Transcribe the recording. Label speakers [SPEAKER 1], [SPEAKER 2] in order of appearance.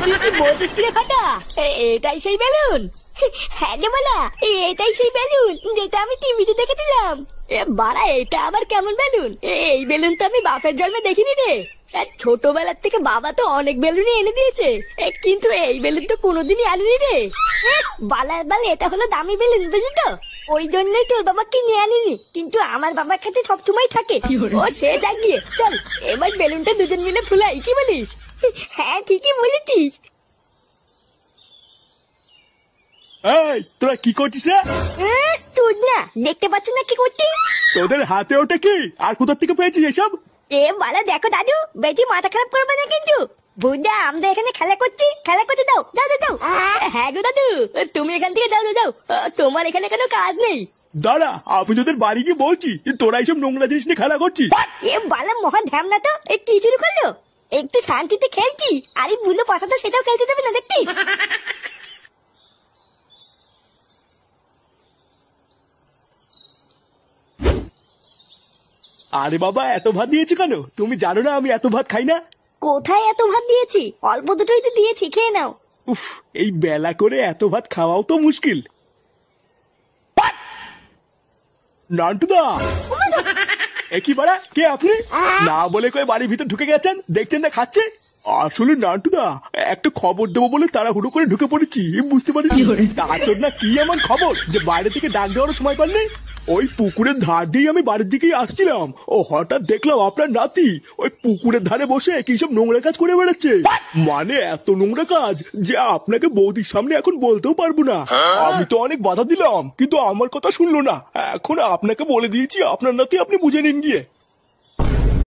[SPEAKER 1] তুই কি বলছিস কি রে ফাটা? এটাই সেই বেলুন? হ্যাঁ রে বলা, এটাই সেই বেলুন যেটা আমি টিভিতে দেখেছিলাম। বাড়া, এটা আবার কেমন বেলুন? এই বেলুন তো আমি বাপের জন্মে দেখিনি রে। ছোটবেলার থেকে বাবা তো অনেক বেলুনই এনে দিয়েছে, কিন্তু এই বেলুন তো কোনোদিনই আনেনি রে। বালার বাল, এটা হলো দামি বেলুন, বুঝলি তো? ওই জন্যই তোর বাবা কিনে আনিনি, কিন্তু আমার বাবার কাছে সবসময় থাকে। ও সে যা গিয়ে, চল এবার বেলুনটা দুজন মিলে ফুলাই, কি বলিস? হ্যাঁ ঠিকই বলেছিস।
[SPEAKER 2] এই তোরা কি করছিস রে?
[SPEAKER 1] তুই না দেখতে পাচ্ছ না কি করছিস?
[SPEAKER 2] তোদের হাতে ওটা কি, আর কোথা থেকে পেয়েছিস এসব?
[SPEAKER 1] বালা দেখো দাদু, বেশি মাথা খারাপ করবে না কিন্তু। বুঝা, আমরা এখানে খেলা করছি, খেলা করতে দাও, যাও যাও যাও। হ্যাঁ গো দাদু, তুমি এখান থেকে যাও যাও যাও, তোমার এখানে কোনো কাজ নেই।
[SPEAKER 2] দাঁড়া, আমি তোদের বাড়ি গিয়ে বলছি তোরা এইসব নোংরা জিনিস নিয়ে খেলা করছিস।
[SPEAKER 1] বালা মহা ধ্যামনা তো, কি শুরু করলো? একটু শান্তিতে খেলছি, আরে বুলো পাতা তো সেটাও খেলতে দেবে না, দেখছিস?
[SPEAKER 2] আরে বাবা, এত ভাত দিয়েছি কেন? তুমি জানো না আমি এত ভাত খাই না?
[SPEAKER 1] কোথায় এত ভাত দিয়েছি? অল্প দুটোই তো দিয়েছি, খেয়ে নাও।
[SPEAKER 2] উফ, এই বেলা করে এত ভাত খাওয়াও তো মুশকিল। নান্টুদা, একই বাড়া, কে আপনি? না বলে কয়ে বাড়ির ভিতর ঢুকে গেছেন, দেখছেন না খাচ্ছে। আসলে নান্টুদা, একটা খবর দেবো বলে তাড়াহুড়ো করে ঢুকে পড়েছি, বুঝতে পারিনি। তার জন্য কি এমন খবর যে বাইরে থেকে ডাক দেওয়ার সময় পাননি? ওই পুকুরের ধার দিয়ে আমি বাড়ির দিকেই আসছিলাম, ও হঠাৎ দেখলাম আপনার নাতি ওই পুকুরের ধারে বসে কি সব নোংরা কাজ করে বেড়াচ্ছে। মানে এত নোংরা কাজ যে আপনাকে বৌদির সামনে এখন বলতেও পারবো না। আমি তো অনেক বাধা দিলাম, কিন্তু আমার কথা শুনলো না। এখন আপনাকে বলে দিয়েছি, আপনার নাতি আপনি বুঝে নিন গিয়ে।